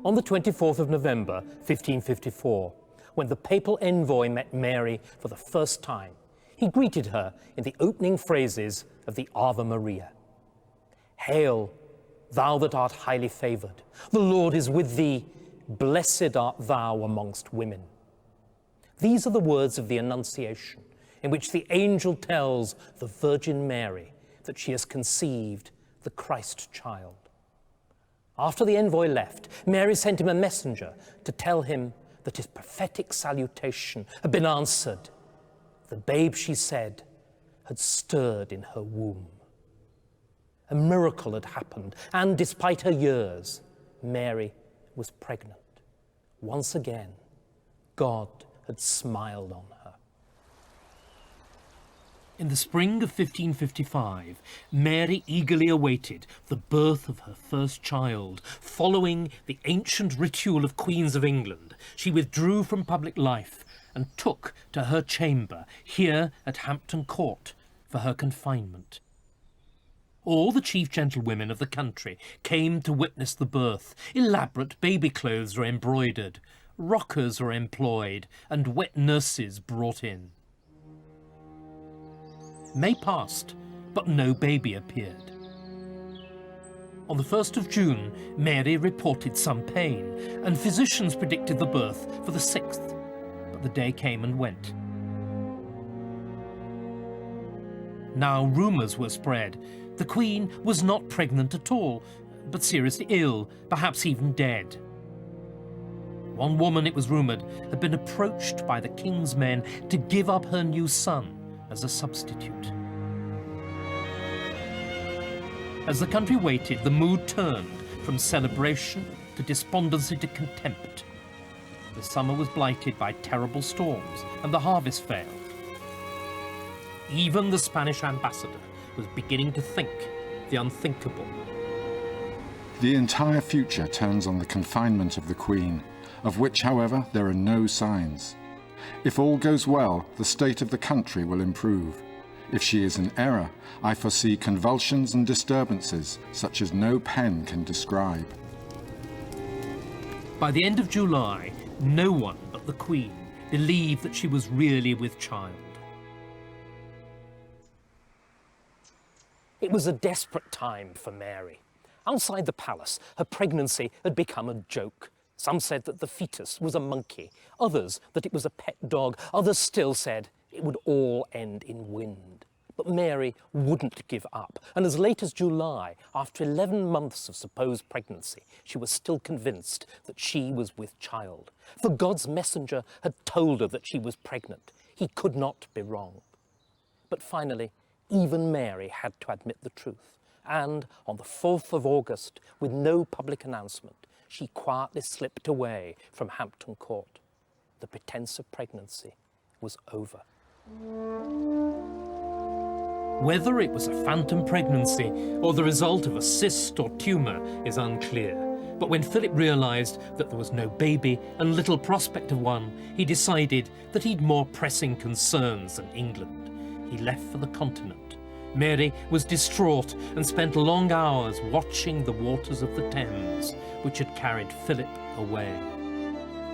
On the 24th of November, 1554, when the papal envoy met Mary for the first time, he greeted her in the opening phrases of the Ave Maria. "Hail, thou that art highly favoured, the Lord is with thee, blessed art thou amongst women." These are the words of the Annunciation, in which the angel tells the Virgin Mary that she has conceived the Christ child. After the envoy left, Mary sent him a messenger to tell him that his prophetic salutation had been answered. The babe, she said, had stirred in her womb. A miracle had happened, and despite her years, Mary was pregnant. Once again, God had smiled on her. In the spring of 1555, Mary eagerly awaited the birth of her first child. Following the ancient ritual of Queens of England, she withdrew from public life and took to her chamber here at Hampton Court for her confinement. All the chief gentlewomen of the country came to witness the birth. Elaborate baby clothes were embroidered, rockers were employed, and wet nurses brought in. May passed, but no baby appeared. On the 1st of June, Mary reported some pain, and physicians predicted the birth for the 6th, but the day came and went. Now rumours were spread. The Queen was not pregnant at all, but seriously ill, perhaps even dead. One woman, it was rumoured, had been approached by the King's men to give up her new son as a substitute. As the country waited, the mood turned from celebration to despondency to contempt. The summer was blighted by terrible storms, and the harvest failed. Even the Spanish ambassador was beginning to think the unthinkable. The entire future turns on the confinement of the Queen, of which, however, there are no signs. If all goes well, the state of the country will improve. If she is in error, I foresee convulsions and disturbances such as no pen can describe. By the end of July, no one but the Queen believed that she was really with child. It was a desperate time for Mary. Outside the palace, her pregnancy had become a joke. Some said that the fetus was a monkey, others that it was a pet dog, others still said it would all end in wind. But Mary wouldn't give up, and as late as July, after 11 months of supposed pregnancy, she was still convinced that she was with child. For God's messenger had told her that she was pregnant. He could not be wrong. But finally, even Mary had to admit the truth, and on the 4th of August, with no public announcement, she quietly slipped away from Hampton Court. The pretense of pregnancy was over. Whether it was a phantom pregnancy or the result of a cyst or tumour is unclear. But when Philip realised that there was no baby and little prospect of one, he decided that he'd more pressing concerns than England. He left for the continent. Mary was distraught and spent long hours watching the waters of the Thames, which had carried Philip away.